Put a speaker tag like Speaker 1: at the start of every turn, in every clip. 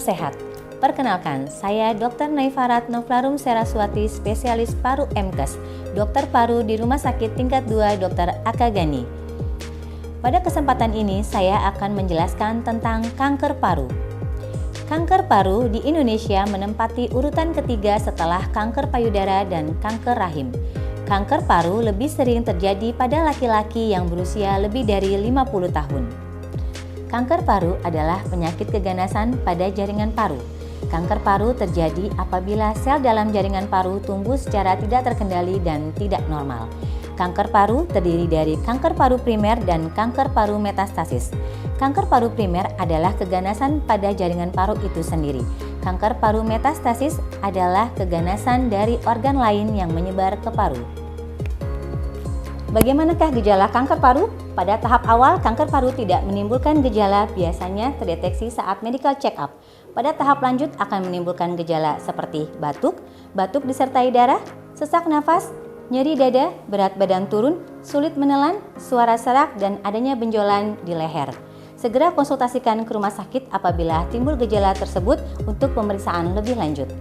Speaker 1: sehat. Perkenalkan, saya Dr. Naifarat Novlarum Seraswati, spesialis paru MKes, dokter paru di Rumah Sakit Tingkat 2 Dr. Akagani. Pada kesempatan ini, saya akan menjelaskan tentang kanker paru. Kanker paru di Indonesia menempati urutan ketiga setelah kanker payudara dan kanker rahim. Kanker paru lebih sering terjadi pada laki-laki yang berusia lebih dari 50 tahun. Kanker paru adalah penyakit keganasan pada jaringan paru. Kanker paru terjadi apabila sel dalam jaringan paru tumbuh secara tidak terkendali dan tidak normal. Kanker paru terdiri dari kanker paru primer dan kanker paru metastasis. Kanker paru primer adalah keganasan pada jaringan paru itu sendiri. Kanker paru metastasis adalah keganasan dari organ lain yang menyebar ke paru. Bagaimanakah gejala kanker paru? Pada tahap awal, kanker paru tidak menimbulkan gejala, biasanya terdeteksi saat medical check-up. Pada tahap lanjut akan menimbulkan gejala seperti batuk, batuk disertai darah, sesak nafas, nyeri dada, berat badan turun, sulit menelan, suara serak, dan adanya benjolan di leher. Segera konsultasikan ke rumah sakit apabila timbul gejala tersebut untuk pemeriksaan lebih lanjut.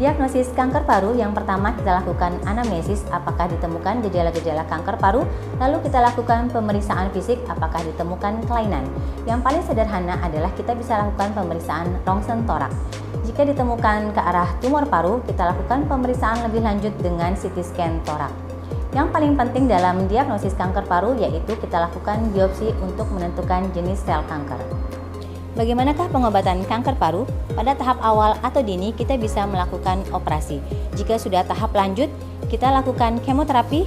Speaker 1: Diagnosis kanker paru, yang pertama kita lakukan anamnesis apakah ditemukan gejala-gejala kanker paru, lalu kita lakukan pemeriksaan fisik apakah ditemukan kelainan. Yang paling sederhana adalah kita bisa lakukan pemeriksaan rongsen torak. Jika ditemukan ke arah tumor paru, kita lakukan pemeriksaan lebih lanjut dengan CT scan torak. Yang paling penting dalam diagnosis kanker paru yaitu kita lakukan biopsi untuk menentukan jenis sel kanker. Bagaimanakah pengobatan kanker paru? Pada tahap awal atau dini kita bisa melakukan operasi. Jika sudah tahap lanjut, kita lakukan kemoterapi,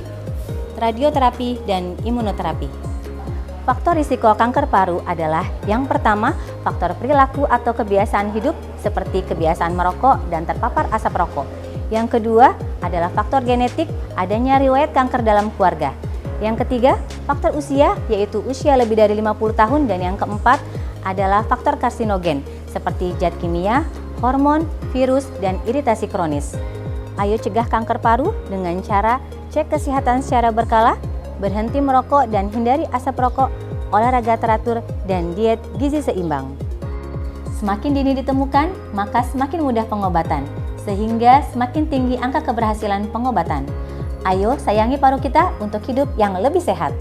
Speaker 1: radioterapi, dan imunoterapi. Faktor risiko kanker paru adalah yang pertama, faktor perilaku atau kebiasaan hidup seperti kebiasaan merokok dan terpapar asap rokok. Yang kedua adalah faktor genetik, adanya riwayat kanker dalam keluarga. Yang ketiga, faktor usia, yaitu usia lebih dari 50 tahun, dan yang keempat adalah faktor karsinogen seperti zat kimia, hormon, virus, dan iritasi kronis. Ayo cegah kanker paru dengan cara cek kesehatan secara berkala, berhenti merokok dan hindari asap rokok, olahraga teratur, dan diet gizi seimbang. Semakin dini ditemukan, maka semakin mudah pengobatan, sehingga semakin tinggi angka keberhasilan pengobatan. Ayo sayangi paru kita untuk hidup yang lebih sehat.